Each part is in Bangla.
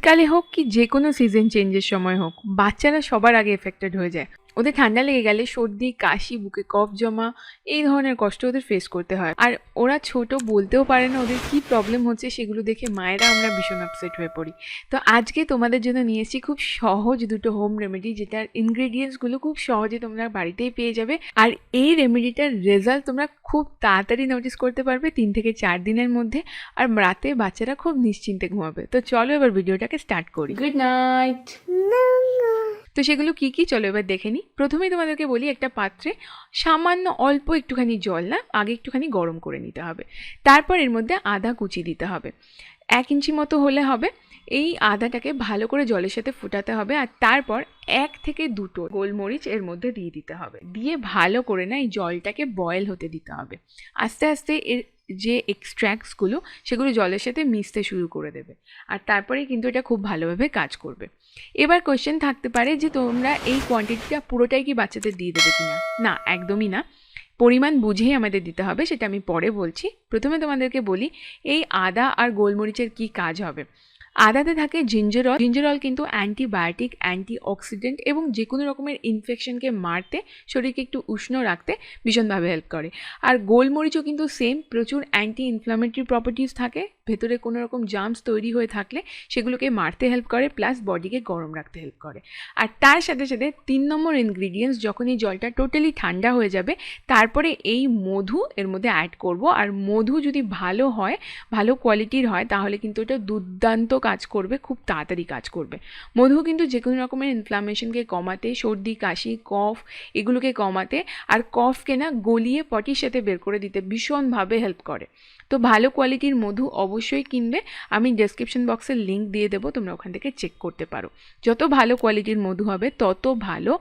শীতকালে হোক কি যে কোনো সিজন চেঞ্জের সময় হোক, বাচ্চারা সবার আগে এফেক্টেড হয়ে যায়। ওদের ঠান্ডা লেগে গেলে সর্দি, কাশি, বুকে কফ জমা, এই ধরনের কষ্ট ওদের ফেস করতে হয়। আর ওরা ছোট, বলতেও পারে না ওদের কি প্রবলেম হচ্ছে, সেগুলো দেখে মায়েরা আমরা ভীষণ আপসেট হয়ে পড়ি। তো আজকে তোমাদের জন্য নিয়ে এসেছি খুব সহজ দুটো হোম রেমেডি, যেটার ইনগ্রেডিয়েন্টসগুলো খুব সহজে তোমরা বাড়িতেই পেয়ে যাবে। আর এই রেমেডিটার রেজাল্ট তোমরা খুব তাড়াতাড়ি নোটিস করতে পারবে 3 থেকে 4 দিনের মধ্যে। আর রাতে বাচ্চারা খুব নিশ্চিন্তে ঘুমাবে। তো চলো এবার ভিডিওটাকে স্টার্ট করি। Good night. তো সেগুলো কি কি চলো এবার দেখে নিই। প্রথমেই তোমাদেরকে বলি, একটা পাত্রে সামান্য অল্প একটুখানি জল আগে একটুখানি গরম করে নিতে হবে। তারপর এর মধ্যে আদা কুচি দিতে হবে, 1 ইঞ্চি মতো হলে হবে। এই আদাটাকে ভালো করে জলের সাথে ফুটাতে হবে। আর তারপর 1 থেকে 2টো গোলমরিচ এর মধ্যে দিয়ে দিতে হবে। দিয়ে ভালো করে এই জলটাকে বয়েল হতে দিতে হবে। আস্তে আস্তে এর যে এক্সট্র্যাক্টসগুলো সেগুলো জলের সাথে মিশতে শুরু করে দেবে। আর তারপরেই কিন্তু এটা খুব ভালোভাবে কাজ করবে। এবার কোয়েশ্চেন থাকতে পারে যে তোমরা এই কোয়ান্টিটিটা পুরোটাই কি বাচ্চাদের দিয়ে দেবে কিনা। না, একদমই না। পরিমাণ বুঝেই আমাদের দিতে হবে, সেটা আমি পরে বলছি। প্রথমে তোমাদেরকে বলি এই আদা আর গোলমরিচের কি কাজ হবে। আদাতে থাকে জিঞ্জারল। জিঞ্জারল কিন্তু অ্যান্টিবায়োটিক, অ্যান্টিঅক্সিডেন্ট এবং যে কোনো রকমের ইনফেকশনকে মারতে, শরীরকে একটু উষ্ণ রাখতে ভীষণভাবে হেল্প করে। আর গোলমরিচও কিন্তু সেম, প্রচুর অ্যান্টি ইনফ্লামেটরি প্রপার্টিস থাকে। ভেতরে কোনো রকম জার্মস তৈরি হয়ে থাকলে সেগুলোকে মারতে হেল্প করে, প্লাস বডিকে গরম রাখতে হেল্প করে। আর তার সাথে সাথে 3 নম্বর ইনগ্রিডিয়েন্টস, যখন এই জলটা টোটালি ঠান্ডা হয়ে যাবে তারপরে এই মধু এর মধ্যে অ্যাড করব। আর মধু যদি ভালো হয়, ভালো কোয়ালিটির হয়, তাহলে কিন্তু এটা দুর্দান্ত কাজ করবে, খুব তাড়াতাড়ি কাজ করবে। মধু কিন্তু যে কোনো রকমের ইনফ্লামেশনকে কমাতে, সর্দি, কাশি, কফ এগুলোকে কমাতে, আর কফকে গলিয়ে পটির সাথে বের করে দিতে ভীষণভাবে হেল্প করে। তো ভালো কোয়ালিটির মধু অবশ্যই কিনবে। আমি ডেসক্রিপশন বক্সের লিঙ্ক দিয়ে দেবো, তোমরা ওখান থেকে চেক করতে পারো। যত ভালো কোয়ালিটির মধু হবে তত ভালো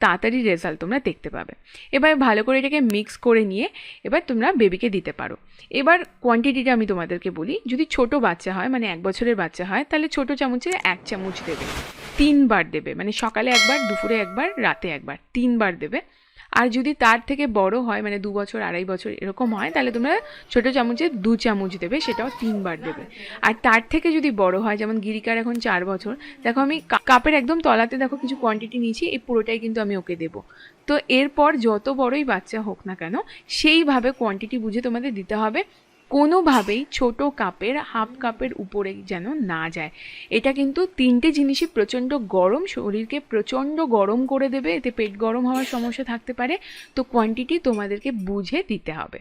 তাড়াতাড়ি রেজাল্ট তোমরা দেখতে পাবে। এবার ভালো করে এটাকে মিক্স করে নিয়ে এবার তোমরা বেবিকে দিতে পারো। এবার কোয়ান্টিটিটা আমি তোমাদেরকে বলি। যদি ছোট বাচ্চা হয়, মানে 1 বছরের বাচ্চা হয়, তাহলে ছোট চামচে 1 চামচ দেবে। 3 বার দেবে, মানে সকালে একবার, দুপুরে একবার, রাতে একবার, 3 বার দেবে। আর যদি তার থেকে বড় হয়, মানে 2 বছর, 2.5 বছর এরকম হয়, তাহলে তোমরা ছোট চামচে 2 চামচ দেবে, সেটাও 3 বার দেবে। আর তার থেকে যদি বড় হয়, যেমন গিরিকার এখন 4 বছর, দেখো আমি কাপের একদম তলাতে দেখো কিছু কোয়ান্টিটি নিয়েছি, এই পুরোটাই কিন্তু আমি ওকে দেবো। তো এরপর যত বড়ই বাচ্চা হোক না কেন, সেইভাবে কোয়ান্টিটি বুঝে তোমাদের দিতে হবে। কোনোভাবেই ছোট কাপের, হাফ কাপের উপরে যেন না যায়। এটা কিন্তু 3টে জিনিসই প্রচণ্ড গরম, শরীরকে প্রচণ্ড গরম করে দেবে, এতে পেট গরম হওয়ার সমস্যা থাকতে পারে। তো কোয়ান্টিটি তোমাদেরকে বুঝে দিতে হবে।